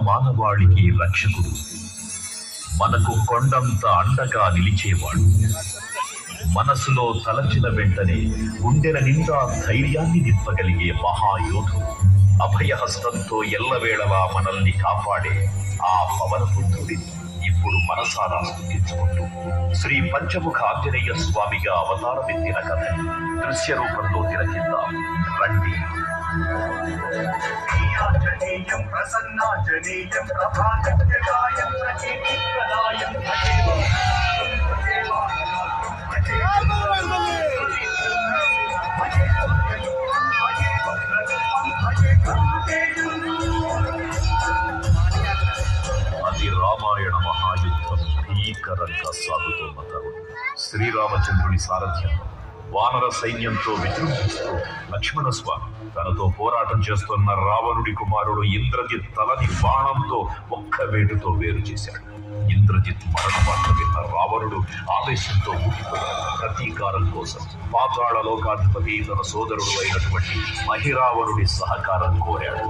మానవాళికి రక్షకుడు, మనకు కొండంత అండగా నిలిచేవాడు. మనసులో తలచిన వెంటనే గుండెల నిండా ధైర్యాన్ని నింపగలిగే మహాయోధుడు, అభయహస్తంతో ఎల్లవేళలా మనల్ని కాపాడే ఆ పవనపుత్రుడిని ఇప్పుడు మనసారా స్తుతించుకుంటూ శ్రీ పంచముఖ ఆంజనేయ స్వామిగా అవతారమెత్తిన కథని దృశ్య రూపంలో తిలకిద్దాం రండి. ఆంజనేయం ప్రసన్నాంజనేయం ప్రభాకర్యగాయం ప్రకీర్తిప్రదాయం అది రామాయణ మహాయుద్ధం భీకరంగా సాగుతున్న తరుణం. శ్రీరామచంద్రుని సారథ్యం వానర సైన్యంతో విజృంభిస్తూ లక్ష్మణస్వామి తనతో పోరాటం చేస్తున్న రావణుడి కుమారుడు ఇంద్రజిత్ తలని బాణంతో ఒక్క వేటుతో వేరు చేశాడు. ఇంద్రజిత్ మరణ వార్త విన్న రావణుడు ఆవేశంతో ఊగిపోయాడు. ప్రతీకారం కోసం పాతాళ లోకాధిపతి తన సోదరుడు అయినటువంటి మహిరావణుడి సహకారం కోరాడు.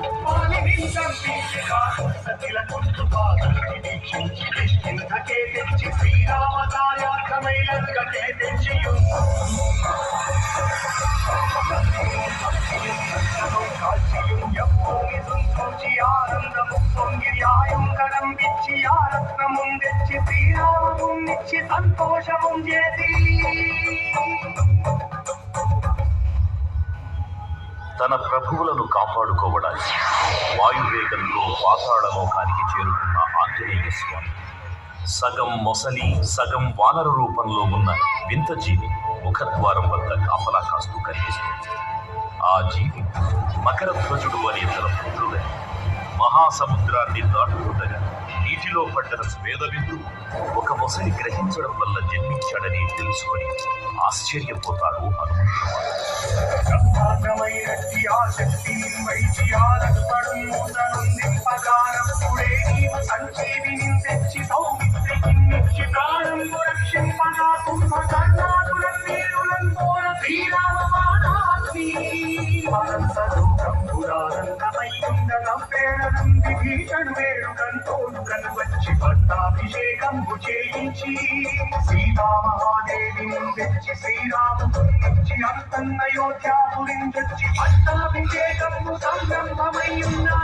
తన ప్రభువులను కాపాడుకోవడానికి వాయువేగంలో పాతాళలోకానికి చేరుకున్న ఆంజనేయ స్వామి సగం మొసలి సగం వానర రూపంలో ఉన్న వింత జీవి ముఖద్వారం వద్ద కాపలా కాస్తూ కనిపిస్తుంది. ఆ జీవి మకరధ్వజుడు అనే తన పుత్రుడని మహాసముద్రాన్ని దాటుతుండగా నీటిలో పడ్డ స్వేదబిందు ఒక మొసలి గ్రహించడం వల్ల జన్మించాడని తెలుసుకొని ఆశ్చర్యపోతాడు హనుమంతుడు. పట్టాభిషేకంబు చేయించి సీతామహాదేవిని తెచ్చి శ్రీరాముని అంతన్నయోధ్యాపురించొచ్చి పట్టాభిషేకంబు సంరంభమయ్యున్నా